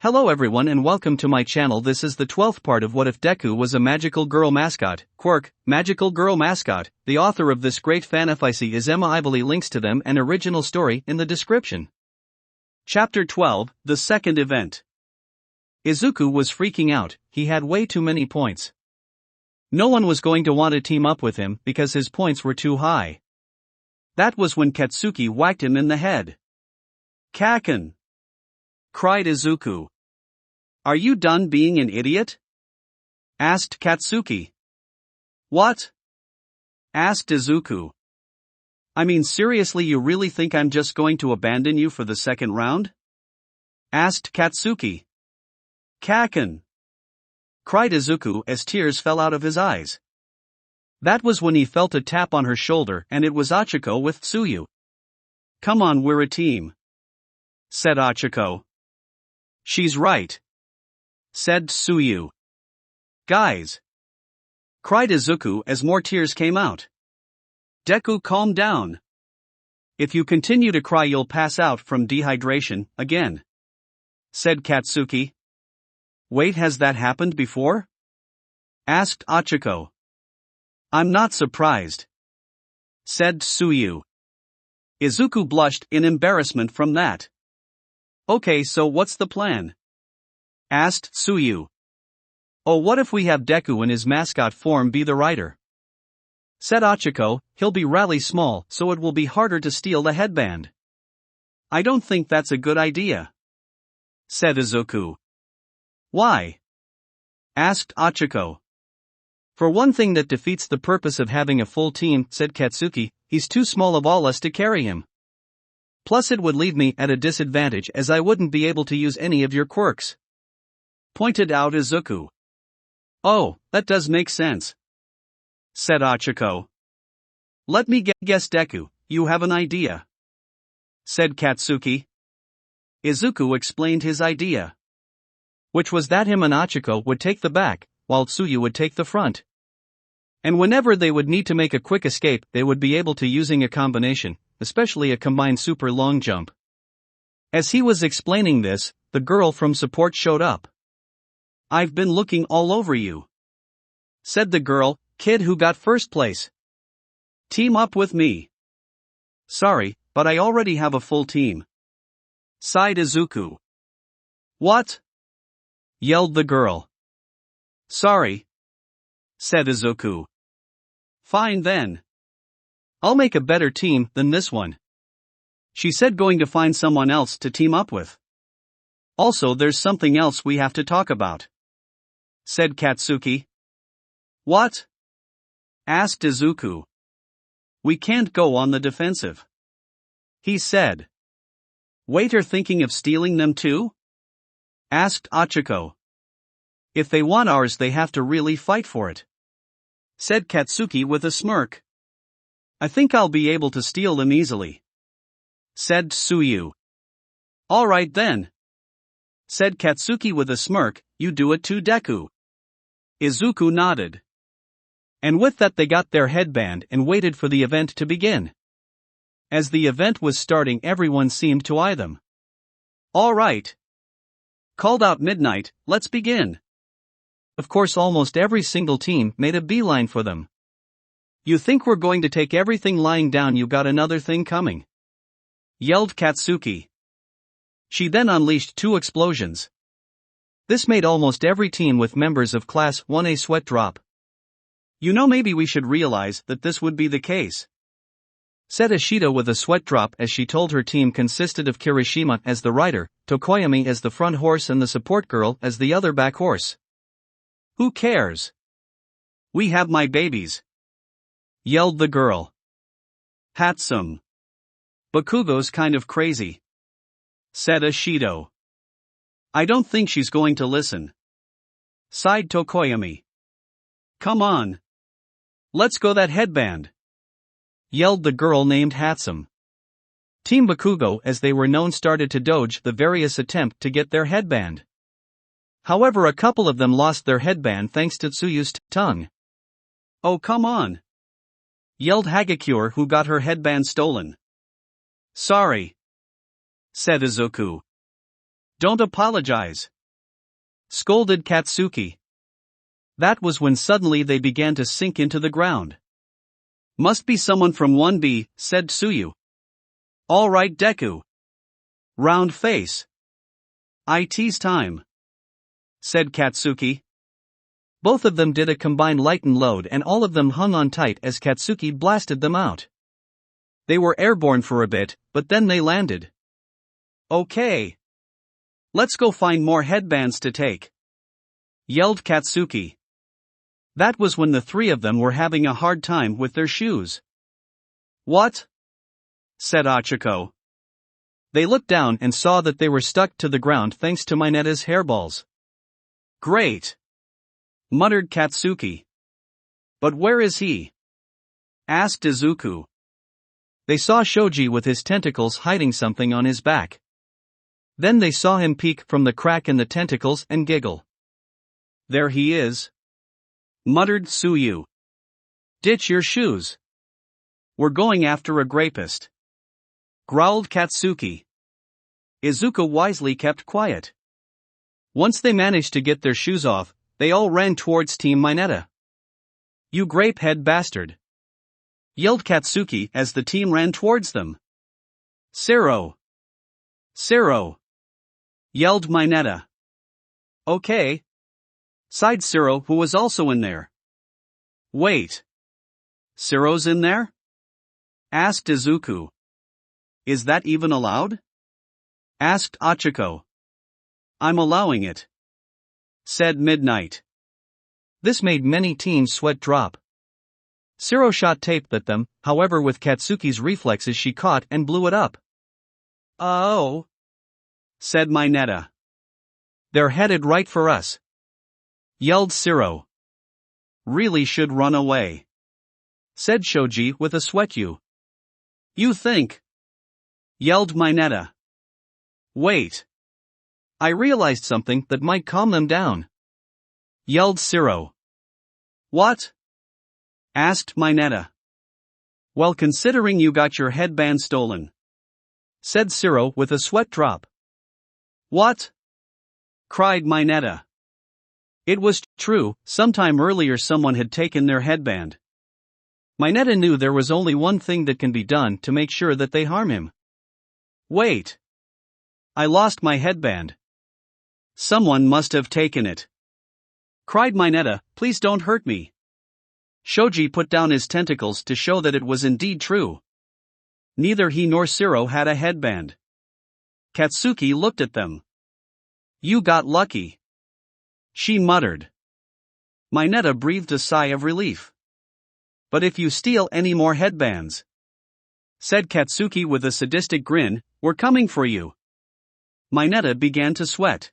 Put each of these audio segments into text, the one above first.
Hello everyone and welcome to my channel. This is the 12th part of What If Deku Was a Magical Girl Mascot, Quirk, Magical Girl Mascot. The author of this great fanfic is Emma. I will leave links to them and original story in the description. Chapter 12, The Second Event. Izuku was freaking out. He had way too many points. No one was going to want to team up with him because his points were too high. That was when Katsuki whacked him in the head. "Kaken!" cried Izuku. "Are you done being an idiot?" asked Katsuki. "What?" asked Izuku. "I mean, seriously, you really think I'm just going to abandon you for the second round?" asked Katsuki. "Kaken!" cried Izuku as tears fell out of his eyes. That was when he felt a tap on her shoulder, and it was Ochako with Tsuyu. "Come on, we're a team," said Ochako. "She's right," said Tsuyu. "Guys!" cried Izuku as more tears came out. "Deku, calm down. If you continue to cry you'll pass out from dehydration again," said Katsuki. "Wait, has that happened before?" asked Ochako. "I'm not surprised," said Tsuyu. Izuku blushed in embarrassment from that. "Okay, so what's the plan?" asked Tsuyu. "Oh, what if we have Deku in his mascot form be the rider?" said Ochako. "He'll be really small, so it will be harder to steal the headband." "I don't think that's a good idea," said Izuku. "Why?" asked Ochako. "For one thing, that defeats the purpose of having a full team," said Katsuki. "He's too small of all us to carry him. Plus it would leave me at a disadvantage as I wouldn't be able to use any of your quirks," pointed out Izuku. "Oh, that does make sense," said Ochako. "Let me guess, Deku, you have an idea," said Katsuki. Izuku explained his idea, which was that him and Ochako would take the back, while Tsuyu would take the front. And whenever they would need to make a quick escape, they would be able to using a combination, especially a combined super long jump. As he was explaining this, the girl from support showed up. "I've been looking all over you," said the girl. "Kid who got first place, team up with me." "Sorry, but I already have a full team," sighed Izuku. "What?" yelled the girl. "Sorry," said Izuku. "Fine then. I'll make a better team than this one," she said, going to find someone else to team up with. "Also, there's something else we have to talk about," said Katsuki. "What?" asked Izuku. "We can't go on the defensive," he said. "Wait, are thinking of stealing them too?" asked Ochako. "If they want ours, they have to really fight for it," said Katsuki with a smirk. "I think I'll be able to steal them easily," said Tsuyu. "All right then," said Katsuki with a smirk. "You do it too, Deku." Izuku nodded. And with that they got their headband and waited for the event to begin. As the event was starting, everyone seemed to eye them. "All right," called out Midnight, "let's begin." Of course, almost every single team made a beeline for them. "You think we're going to take everything lying down? You got another thing coming," yelled Katsuki. She then unleashed 2 explosions. This made almost every team with members of Class 1A sweat drop. "You know, maybe we should realize that this would be the case," said Ashita with a sweat drop as she told her team consisted of Kirishima as the rider, Tokoyami as the front horse, and the support girl as the other back horse. "Who cares? We have my babies," yelled the girl. "Handsome. Bakugo's kind of crazy," said Ashito. "I don't think she's going to listen," sighed Tokoyami. "Come on. Let's go that headband," yelled the girl named Hatsum. Team Bakugo, as they were known, started to dodge the various attempt to get their headband. However, a couple of them lost their headband thanks to Tsuyu's tongue. "Oh, come on," yelled Hagakure, who got her headband stolen. "Sorry," said Izuku. Don't apologize, scolded Katsuki. That was when suddenly they began to sink into the ground. Must be someone from 1B, said Tsuyu. All right, Deku. Round face. IT's time, said Katsuki. Both of them did a combined light and load, and all of them hung on tight as Katsuki blasted them out. They were airborne for a bit, but then they landed. Okay. Let's go find more headbands to take, yelled Katsuki. That was when the three of them were having a hard time with their shoes. What? Said Ochako. They looked down and saw that they were stuck to the ground thanks to Minetta's hairballs. Great, muttered Katsuki. But where is he? Asked Izuku. They saw Shoji with his tentacles hiding something on his back. Then they saw him peek from the crack in the tentacles and giggle. There he is, muttered Tsuyu. Ditch your shoes. We're going after a grapist, growled Katsuki. Izuku wisely kept quiet. Once they managed to get their shoes off, they all ran towards Team Minetta. You grape-head bastard, yelled Katsuki as the team ran towards them. Sero! Sero! Yelled Minetta. Okay, sighed Sero, who was also in there. Wait. Sero's in there? Asked Izuku. Is that even allowed? Asked Ochako. I'm allowing it, said Midnight. This made many teams' sweat drop. Sero shot tape at them, however with Katsuki's reflexes she caught and blew it up. Oh, said Minetta. They're headed right for us, yelled Sero. Really should run away, said Shoji with a sweat you. You think? Yelled Minetta. Wait. I realized something that might calm them down, yelled Sero. What? Asked Minetta. Well, considering you got your headband stolen, said Sero with a sweat drop. What? Cried Minetta. It was true, sometime earlier someone had taken their headband. Minetta knew there was only one thing that can be done to make sure that they harm him. Wait. I lost my headband. Someone must have taken it, cried Minetta. Please don't hurt me. Shoji put down his tentacles to show that it was indeed true. Neither he nor Sero had a headband. Katsuki looked at them. You got lucky, she muttered. Minetta breathed a sigh of relief. But if you steal any more headbands, said Katsuki with a sadistic grin, we're coming for you. Minetta began to sweat.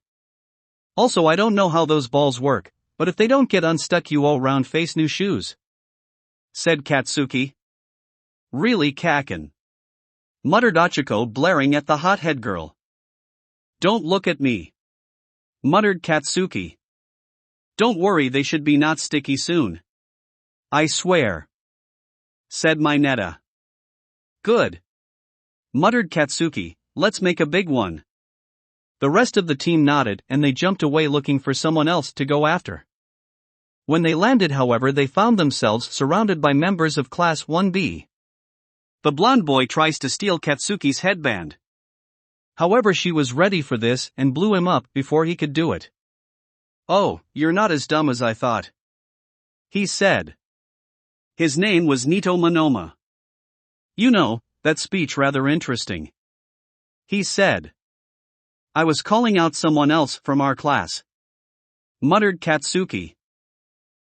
Also, I don't know how those balls work, but if they don't get unstuck you all round face new shoes, said Katsuki. Really cackin', muttered Ochako, blaring at the hothead girl. Don't look at me, muttered Katsuki. Don't worry, they should be not sticky soon. I swear, said Minetta. Good, muttered Katsuki, let's make a big one. The rest of the team nodded and they jumped away looking for someone else to go after. When they landed, however, they found themselves surrounded by members of Class 1B. The blonde boy tries to steal Katsuki's headband. However, she was ready for this and blew him up before he could do it. Oh, you're not as dumb as I thought, he said. His name was Nito Monoma. You know, that speech rather interesting, he said. I was calling out someone else from our class, muttered Katsuki.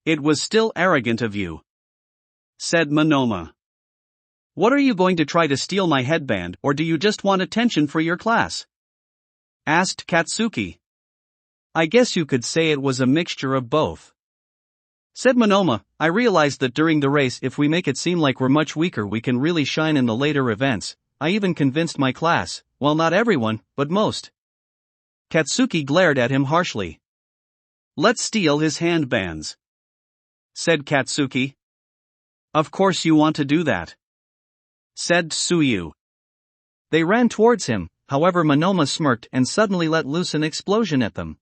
It was still arrogant of you, said Monoma. What are you going to try to steal my headband, or do you just want attention for your class? Asked Katsuki. I guess you could say it was a mixture of both, said Monoma. I realized that during the race, if we make it seem like we're much weaker, we can really shine in the later events. I even convinced my class, well, not everyone, but most. Katsuki glared at him harshly. Let's steal his handbands, said Katsuki. Of course you want to do that, said Tsuyu. They ran towards him, however Monoma smirked and suddenly let loose an explosion at them.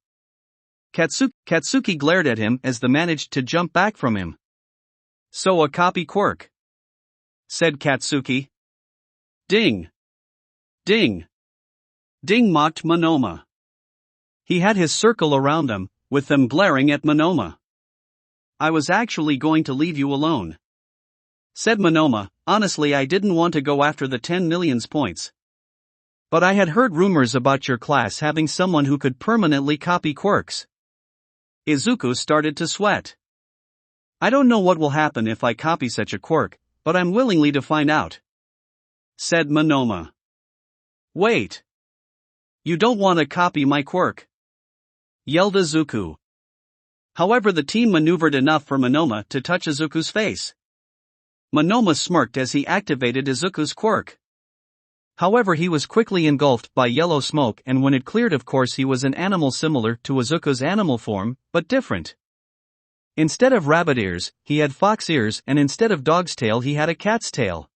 Katsuki glared at him as they managed to jump back from him. "So a copy quirk," said Katsuki. "Ding! Ding! Ding!" mocked Monoma. He had his circle around them, with them glaring at Monoma. "I was actually going to leave you alone," said Monoma. "Honestly, I didn't want to go after the 10 million points. But I had heard rumors about your class having someone who could permanently copy quirks." Izuku started to sweat. "I don't know what will happen if I copy such a quirk, but I'm willingly to find out," said Monoma. "Wait! You don't want to copy my quirk?" yelled Izuku. However, the team maneuvered enough for Monoma to touch Izuku's face. Monoma smirked as he activated Izuku's quirk. However, he was quickly engulfed by yellow smoke, and when it cleared, of course, he was an animal similar to Izuku's animal form, but different. Instead of rabbit ears, he had fox ears, and instead of dog's tail, he had a cat's tail.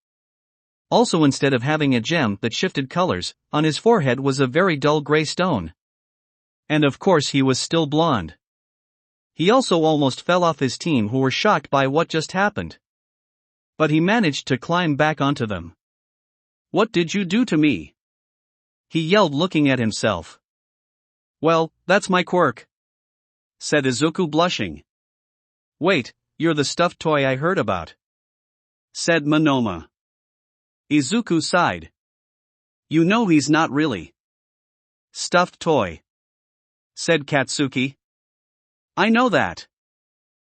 Also, instead of having a gem that shifted colors, on his forehead was a very dull gray stone. And of course, he was still blonde. He also almost fell off his team, who were shocked by what just happened. But he managed to climb back onto them. "What did you do to me?" he yelled, looking at himself. "Well, that's my quirk," said Izuku, blushing. "Wait, you're the stuffed toy I heard about," said Monoma. Izuku sighed. "You know he's not really stuffed toy," said Katsuki. "I know that,"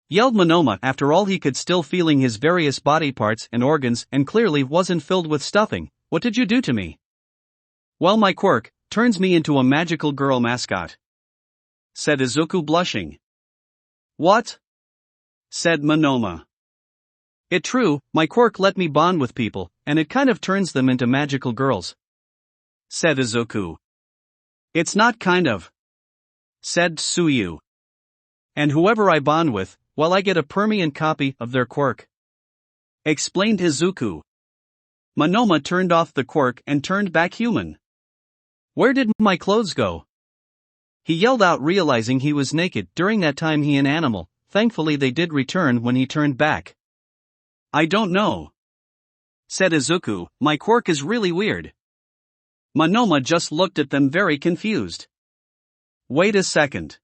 yelled Monoma. After all, he could still feeling his various body parts and organs and clearly wasn't filled with stuffing. "What did you do to me?" "Well, my quirk turns me into a magical girl mascot," said Izuku, blushing. "What?" said Monoma. "It's true, my quirk let me bond with people, and it kind of turns them into magical girls," said Izuku. "It's not kind of," said Tsuyu. "And whoever I bond with, well, I get a permanent copy of their quirk," explained Izuku. Monoma turned off the quirk and turned back human. "Where did my clothes go?" he yelled out, realizing he was naked. During that time, he and animal, thankfully they did return when he turned back. "I don't know," said Izuku. "My quirk is really weird." Monoma just looked at them, very confused. "Wait a second,"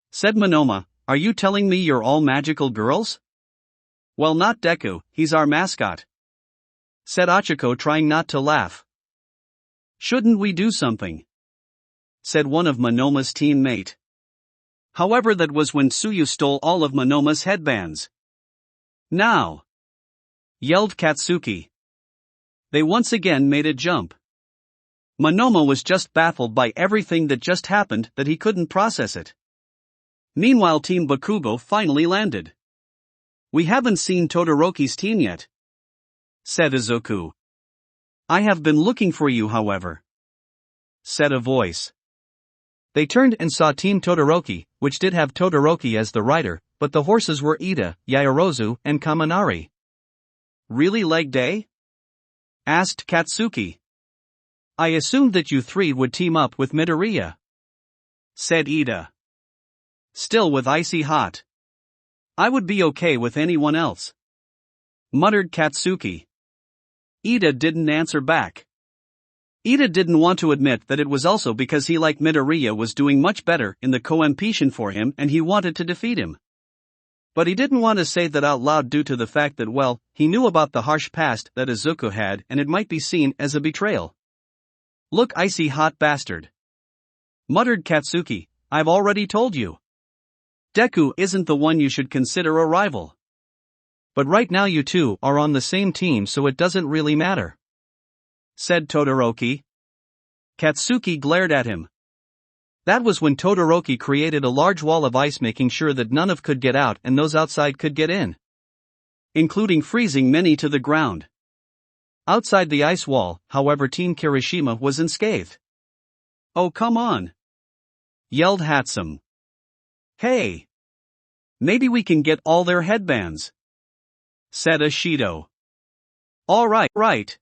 said Monoma. "Are you telling me you're all magical girls?" "Well, not Deku, he's our mascot," said Ochako, trying not to laugh. "Shouldn't we do something?" said one of Monoma's teammate. However, that was when Tsuyu stole all of Monoma's headbands. "Now!" yelled Katsuki. They once again made a jump. Monoma was just baffled by everything that just happened that he couldn't process it. Meanwhile, Team Bakugo finally landed. "We haven't seen Todoroki's team yet," said Izuku. "I have been looking for you, however," said a voice. They turned and saw Team Todoroki, which did have Todoroki as the rider, but the horses were Ida, Yaoyorozu, and Kaminari. "Really, leg day?" asked Katsuki. "I assumed that you three would team up with Midoriya," said Ida. "Still, with icy hot, I would be okay with anyone else," muttered Katsuki. Ida didn't answer back. Ida didn't want to admit that it was also because he, like Midoriya, was doing much better in the competition for him and he wanted to defeat him. But he didn't want to say that out loud due to the fact that, well, he knew about the harsh past that Izuku had and it might be seen as a betrayal. "Look, icy hot bastard," muttered Katsuki, "I've already told you. Deku isn't the one you should consider a rival. But right now you two are on the same team, so it doesn't really matter," said Todoroki. Katsuki glared at him. That was when Todoroki created a large wall of ice, making sure that none of could get out and those outside could get in, including freezing many to the ground. Outside the ice wall, however, Team Kirishima was unscathed. "Oh, come on," yelled Hatsum. "Hey! Maybe we can get all their headbands," said Ashido. Right.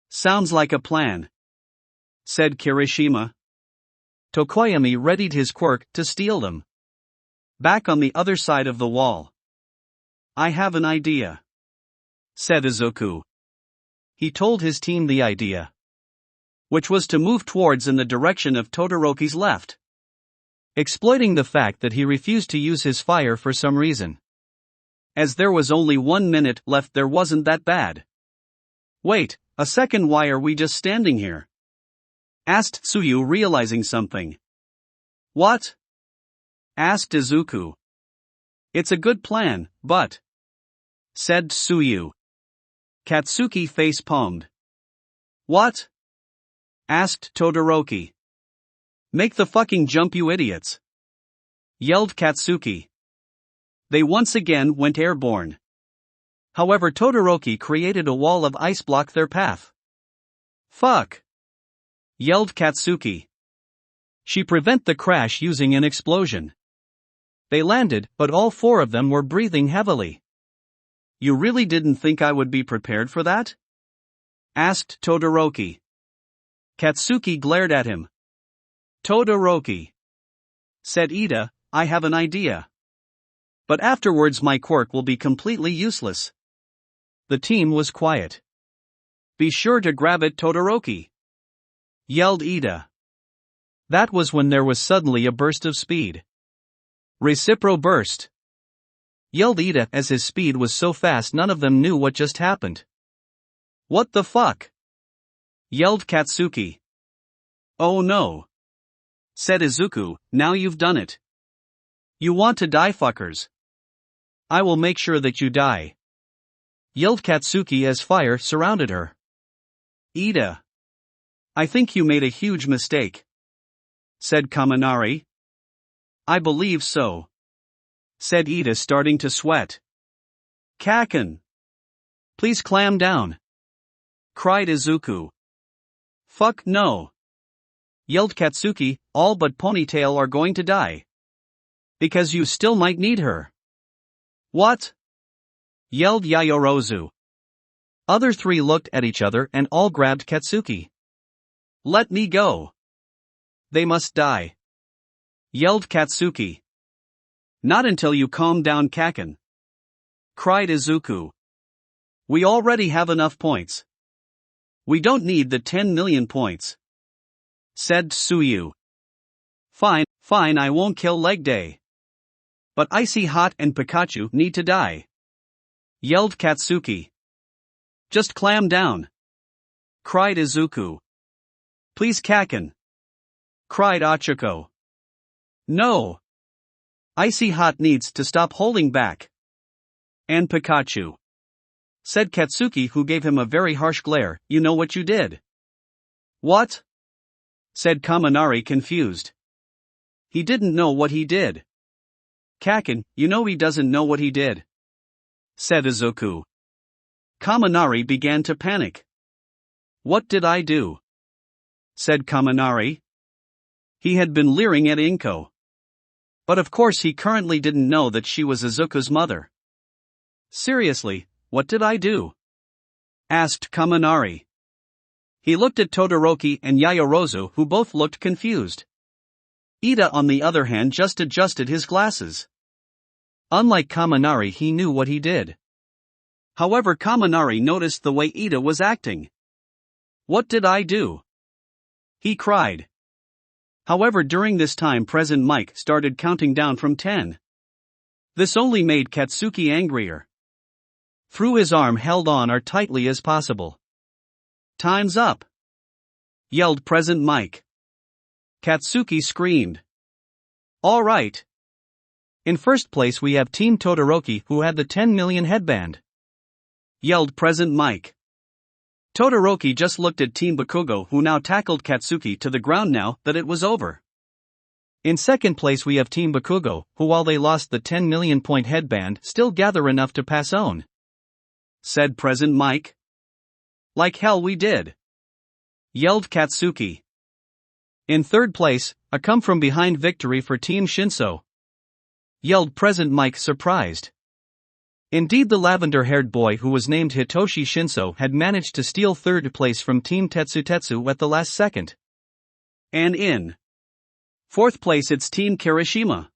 Sounds like a plan," said Kirishima. Tokoyami readied his quirk to steal them. Back on the other side of the wall. I have an idea, said Izuku. He told his team the idea, which was to move towards in the direction of Todoroki's left, exploiting the fact that he refused to use his fire for some reason. As there was only 1 minute left, there wasn't that bad. Wait a second, why are we just standing here? Asked Tsuyu, realizing something. What? Asked Izuku. It's a good plan, but, said Tsuyu. Katsuki face palmed. What? Asked Todoroki. Make the fucking jump, you idiots! Yelled Katsuki. They once again went airborne. However, Todoroki created a wall of ice block their path. Fuck! Yelled Katsuki. She prevent the crash using an explosion. They landed, but all 4 of them were breathing heavily. You really didn't think I would be prepared for that? Asked Todoroki. Katsuki glared at him. Todoroki, said Ida, I have an idea. But afterwards my quirk will be completely useless. The team was quiet. Be sure to grab it, Todoroki, yelled Ida. That was when there was suddenly a burst of speed. Recipro burst, yelled Ida as his speed was so fast none of them knew what just happened. What the fuck? Yelled Katsuki. Oh no, said Izuku, now you've done it. You want to die, fuckers? I will make sure that you die, yelled Katsuki as fire surrounded her. Ida, I think you made a huge mistake, said Kaminari. I believe so, said Ida, starting to sweat. Kaken, please clam down, cried Izuku. Fuck no, yelled Katsuki, all but Ponytail are going to die. Because you still might need her. What? Yelled Yayorozu. Other 3 looked at each other and all grabbed Katsuki. Let me go. They must die, yelled Katsuki. Not until you calm down, Kaken, cried Izuku. We already have enough points. We don't need the 10 million points, said Tsuyu. Fine, I won't kill Leg Day. But Icy Hot and Pikachu need to die, yelled Katsuki. Just clam down, cried Izuku. Please, Kaken, cried Ochako. No. Icy Hot needs to stop holding back. And Pikachu, said Katsuki, who gave him a very harsh glare. You know what you did? What? Said Kaminari, confused. He didn't know what he did. Kaken, you know he doesn't know what he did, said Izuku. Kaminari began to panic. What did I do? Said Kaminari. He had been leering at Inko. But of course he currently didn't know that she was Izuku's mother. Seriously, what did I do? Asked Kaminari. He looked at Todoroki and Yayorozu, who both looked confused. Ida, on the other hand, just adjusted his glasses. Unlike Kaminari, he knew what he did. However, Kaminari noticed the way Ida was acting. What did I do? He cried. However, during this time Present Mike started counting down from 10. This only made Katsuki angrier. Threw his arm held on as tightly as possible. Time's up, yelled Present Mike. Katsuki screamed. All right. In first place we have Team Todoroki, who had the 10 million headband, yelled Present Mike. Todoroki just looked at Team Bakugo, who now tackled Katsuki to the ground now that it was over. In second place we have Team Bakugo, who while they lost the 10 million point headband still gather enough to pass on, said Present Mike. Like hell we did, yelled Katsuki. In third place, a come from behind victory for Team Shinso, yelled Present Mike, surprised. Indeed, the lavender-haired boy who was named Hitoshi Shinso had managed to steal third place from Team Tetsu at the last second. And in fourth place it's Team Kirishima.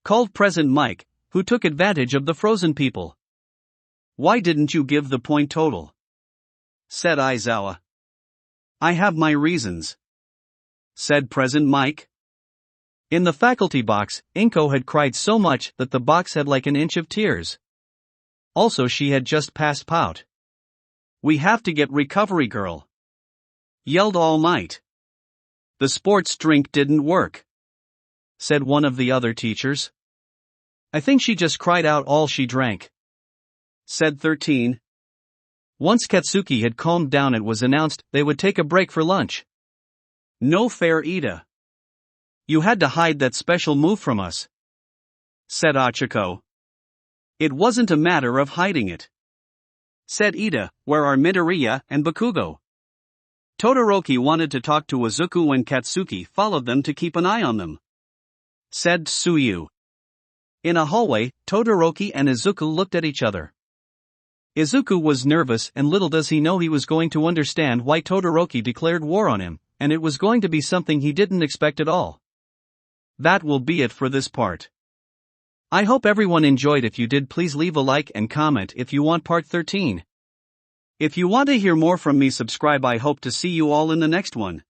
Called Present Mike, who took advantage of the frozen people. Why didn't you give the point total? Said Aizawa. I have my reasons. Said Present Mike. In the faculty box, Inko had cried so much that the box had like an inch of tears. Also she had just passed out. We have to get Recovery Girl. Yelled All Might. The sports drink didn't work. Said one of the other teachers. I think she just cried out all she drank. Said 13. Once Katsuki had calmed down it was announced they would take a break for lunch. No fair, Ida. You had to hide that special move from us. Said Achiko. It wasn't a matter of hiding it. Said Ida, where are Midoriya and Bakugo? Todoroki wanted to talk to Izuku when Katsuki followed them to keep an eye on them. Said Tsuyu. In a hallway, Todoroki and Izuku looked at each other. Izuku was nervous and little does he know he was going to understand why Todoroki declared war on him, and it was going to be something he didn't expect at all. That will be it for this part. I hope everyone enjoyed. If you did, please leave a like and comment if you want part 13. If you want to hear more from me, subscribe. I hope to see you all in the next one.